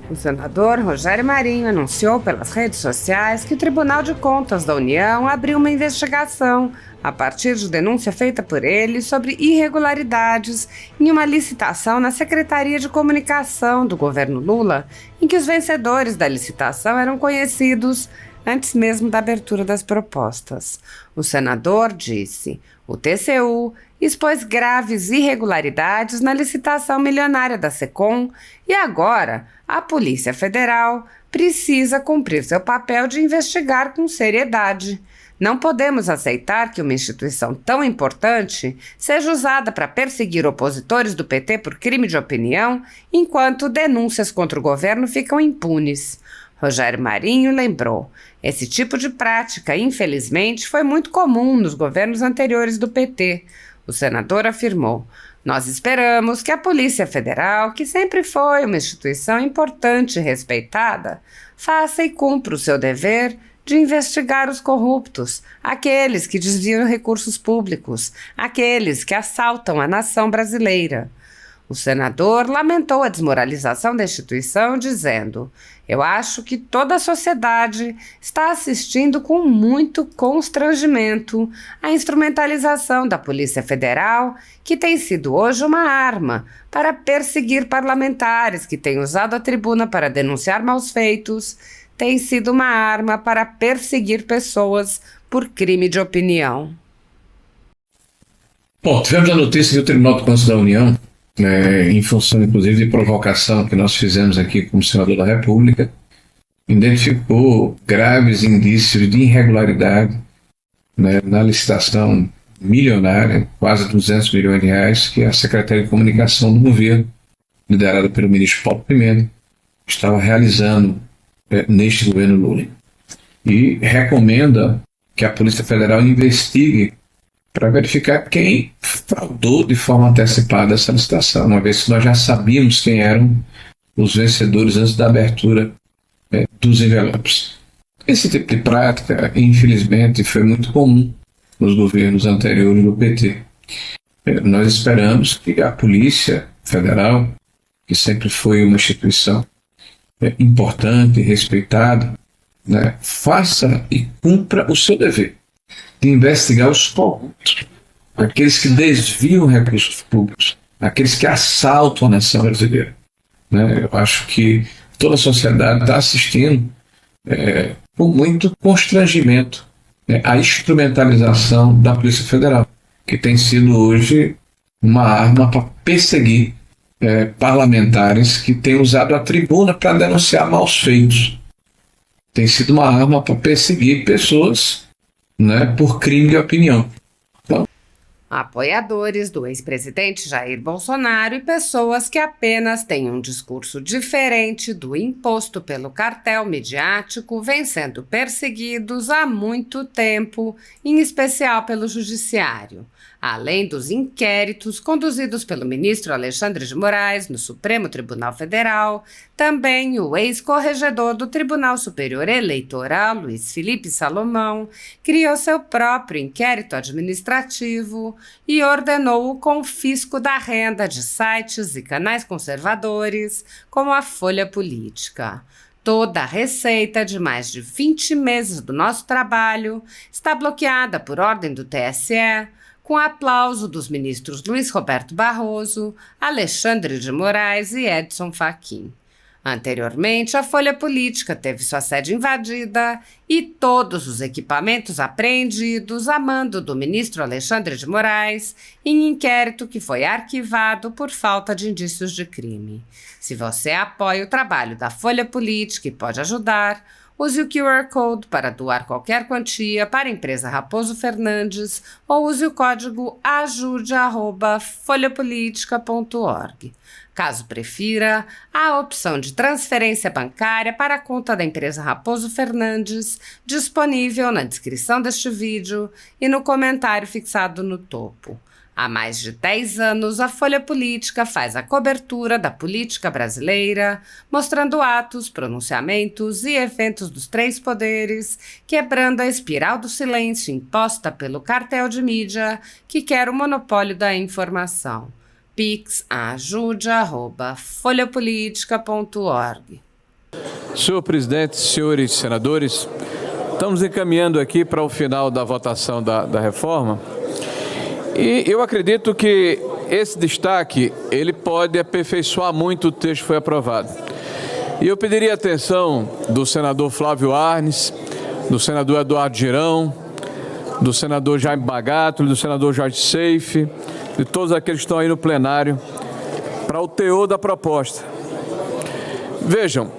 O senador Rogério Marinho anunciou pelas redes sociais que o Tribunal de Contas da União abriu uma investigação a partir de denúncia feita por ele sobre irregularidades em uma licitação na Secretaria de Comunicação do governo Lula, em que os vencedores da licitação eram conhecidos antes mesmo da abertura das propostas. O senador disse: o TCU expôs graves irregularidades na licitação milionária da Secom e agora a Polícia Federal precisa cumprir seu papel de investigar com seriedade. Não podemos aceitar que uma instituição tão importante seja usada para perseguir opositores do PT por crime de opinião, enquanto denúncias contra o governo ficam impunes. Rogério Marinho lembrou: esse tipo de prática, infelizmente, foi muito comum nos governos anteriores do PT. O senador afirmou: nós esperamos que a Polícia Federal, que sempre foi uma instituição importante e respeitada, faça e cumpra o seu dever de investigar os corruptos, aqueles que desviam recursos públicos, aqueles que assaltam a nação brasileira. O senador lamentou a desmoralização da instituição, dizendo: eu acho que toda a sociedade está assistindo com muito constrangimento à instrumentalização da Polícia Federal, que tem sido hoje uma arma para perseguir parlamentares que têm usado a tribuna para denunciar maus feitos, tem sido uma arma para perseguir pessoas por crime de opinião. Bom, tivemos a notícia que o Tribunal de Contas da União, em função inclusive de provocação que nós fizemos aqui como senador da República, identificou graves indícios de irregularidade, na licitação milionária, quase 200 milhões de reais, que a Secretaria de Comunicação do governo, liderada pelo ministro Paulo Pimenta, estava realizando neste governo Lula. E recomenda que a Polícia Federal investigue para verificar quem fraudou de forma antecipada essa licitação, uma vez que nós já sabíamos quem eram os vencedores antes da abertura dos envelopes. Esse tipo de prática, infelizmente, foi muito comum nos governos anteriores do PT. Nós esperamos que a Polícia Federal, que sempre foi uma instituição importante e respeitada, faça e cumpra o seu dever de investigar os corruptos, aqueles que desviam recursos públicos, aqueles que assaltam a nação brasileira. Eu acho que toda a sociedade está assistindo com muito constrangimento a instrumentalização da Polícia Federal, que tem sido hoje uma arma para perseguir parlamentares que têm usado a tribuna para denunciar maus feitos. Tem sido uma arma para perseguir pessoas por crime de opinião. Então, apoiadores do ex-presidente Jair Bolsonaro e pessoas que apenas têm um discurso diferente do imposto pelo cartel midiático vêm sendo perseguidos há muito tempo, em especial pelo Judiciário. Além dos inquéritos conduzidos pelo ministro Alexandre de Moraes no Supremo Tribunal Federal, também o ex-corregedor do Tribunal Superior Eleitoral, Luiz Felipe Salomão, criou seu próprio inquérito administrativo e ordenou o confisco da renda de sites e canais conservadores, como a Folha Política. Toda a receita de mais de 20 meses do nosso trabalho está bloqueada por ordem do TSE, com aplauso dos ministros Luiz Roberto Barroso, Alexandre de Moraes e Edson Fachin. Anteriormente, a Folha Política teve sua sede invadida e todos os equipamentos apreendidos a mando do ministro Alexandre de Moraes em inquérito que foi arquivado por falta de indícios de crime. Se você apoia o trabalho da Folha Política e pode ajudar, use o QR Code para doar qualquer quantia para a empresa Raposo Fernandes ou use o código ajude@folhapolitica.org. Caso prefira, há a opção de transferência bancária para a conta da empresa Raposo Fernandes, disponível na descrição deste vídeo e no comentário fixado no topo. Há mais de 10 anos, a Folha Política faz a cobertura da política brasileira, mostrando atos, pronunciamentos e eventos dos três poderes, quebrando a espiral do silêncio imposta pelo cartel de mídia que quer o monopólio da informação. pix@ajude@folhapolitica.org Senhor presidente, senhores senadores, estamos encaminhando aqui para o final da votação da reforma e eu acredito que esse destaque ele pode aperfeiçoar muito o texto que foi aprovado. E eu pediria a atenção do senador Flávio Arnes, do senador Eduardo Girão, do senador Jaime Bagatto, do senador Jorge Seife, de todos aqueles que estão aí no plenário, para o teor da proposta. Vejam,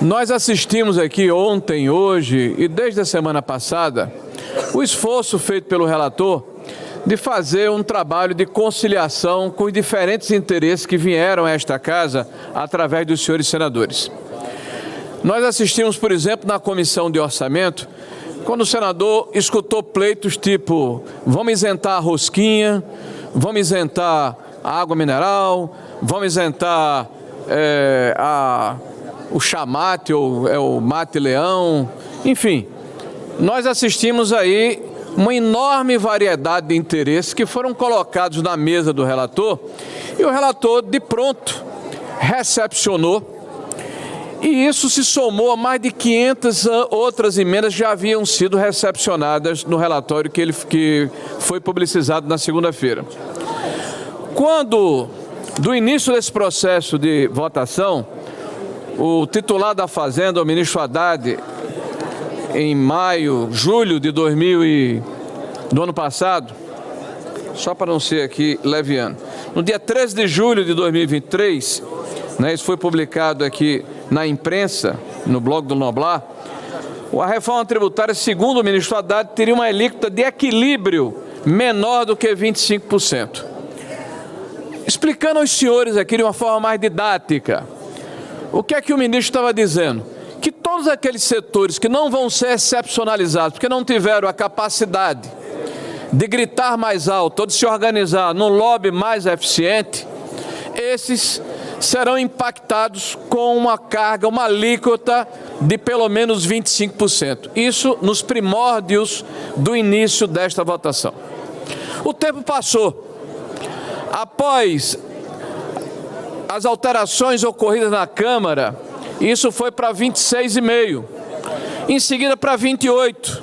nós assistimos aqui ontem, hoje e desde a semana passada, o esforço feito pelo relator de fazer um trabalho de conciliação com os diferentes interesses que vieram a esta casa através dos senhores senadores. Nós assistimos, por exemplo, na Comissão de Orçamento, quando o senador escutou pleitos tipo, vamos isentar a rosquinha, vamos isentar a água mineral, vamos isentar o chamate ou o mate-leão, enfim. Nós assistimos aí uma enorme variedade de interesses que foram colocados na mesa do relator e o relator, de pronto, recepcionou. E isso se somou a mais de 500 outras emendas que já haviam sido recepcionadas no relatório que foi publicizado na segunda-feira. Quando, do início desse processo de votação, o titular da Fazenda, o ministro Haddad, em julho de do ano passado, só para não ser aqui leviano, no dia 13 de julho de 2023, isso foi publicado aqui na imprensa, no blog do Noblar, a reforma tributária, segundo o ministro Haddad, teria uma alíquota de equilíbrio menor do que 25%. Explicando aos senhores aqui de uma forma mais didática, o que é que o ministro estava dizendo? Que todos aqueles setores que não vão ser excepcionalizados, porque não tiveram a capacidade de gritar mais alto ou de se organizar num lobby mais eficiente, esses serão impactados com uma carga, uma alíquota de pelo menos 25%. Isso nos primórdios do início desta votação. O tempo passou. Após as alterações ocorridas na Câmara, isso foi para 26,5%, em seguida para 28%.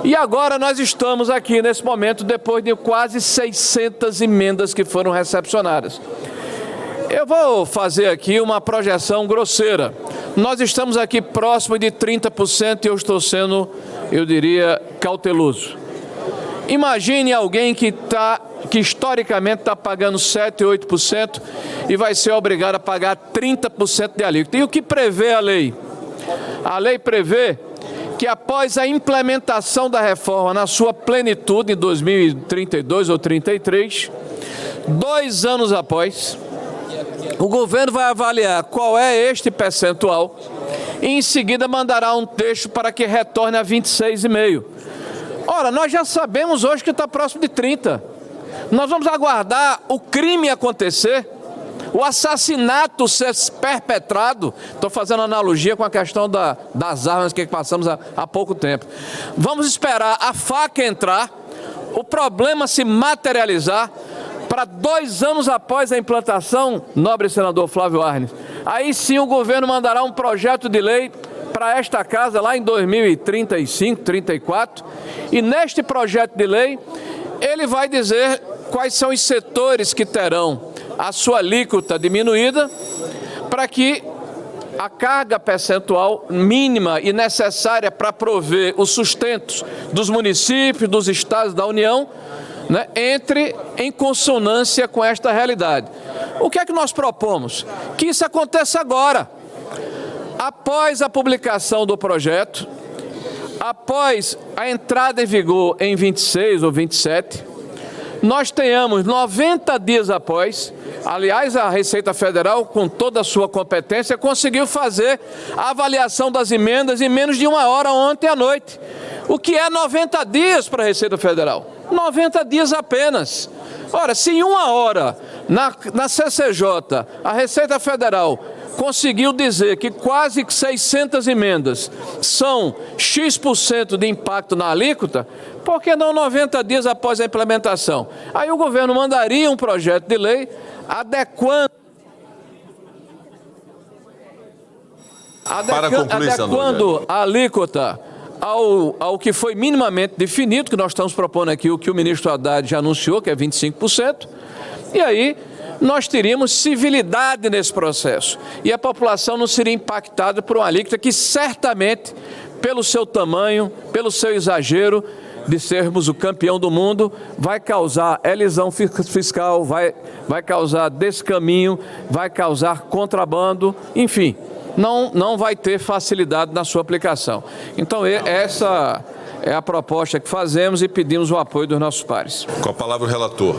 E agora nós estamos aqui nesse momento, depois de quase 600 emendas que foram recepcionadas. Eu vou fazer aqui uma projeção grosseira. Nós estamos aqui próximo de 30% e eu estou sendo, eu diria, cauteloso. Imagine alguém que historicamente está pagando 7%, 8% e vai ser obrigado a pagar 30% de alíquota. E o que prevê a lei? A lei prevê que após a implementação da reforma na sua plenitude, em 2032 ou 33, 2 anos após, o governo vai avaliar qual é este percentual e em seguida mandará um texto para que retorne a 26,5%. Ora, nós já sabemos hoje que está próximo de 30%. Nós vamos aguardar o crime acontecer, o assassinato ser perpetrado. Estou fazendo analogia com a questão das armas que passamos há pouco tempo. Vamos esperar a faca entrar, o problema se materializar, para 2 anos após a implantação, nobre senador Flávio Arnes, aí sim o governo mandará um projeto de lei para esta casa lá em 2035, 34, e neste projeto de lei ele vai dizer quais são os setores que terão a sua alíquota diminuída para que a carga percentual mínima e necessária para prover os sustentos dos municípios, dos estados da União, entre em consonância com esta realidade. O que é que nós propomos? Que isso aconteça agora, após a publicação do projeto, após a entrada em vigor em 26 ou 27, nós tenhamos 90 dias após. Aliás, a Receita Federal, com toda a sua competência, conseguiu fazer a avaliação das emendas em menos de 1 hora ontem à noite. O que é 90 dias para a Receita Federal? 90 dias apenas. Ora, se em 1 hora, na CCJ, a Receita Federal conseguiu dizer que quase 600 emendas são X% de impacto na alíquota, por que não 90 dias após a implementação? Aí o governo mandaria um projeto de lei adequando Para concluir, senador, adequando a alíquota ao que foi minimamente definido, que nós estamos propondo aqui, o que o ministro Haddad já anunciou, que é 25%, e aí nós teríamos civilidade nesse processo. E a população não seria impactada por uma alíquota que certamente, pelo seu tamanho, pelo seu exagero de sermos o campeão do mundo, vai causar elisão fiscal, vai causar descaminho, vai causar contrabando, enfim, não vai ter facilidade na sua aplicação. Então, essa é a proposta que fazemos e pedimos o apoio dos nossos pares. Com a palavra o relator.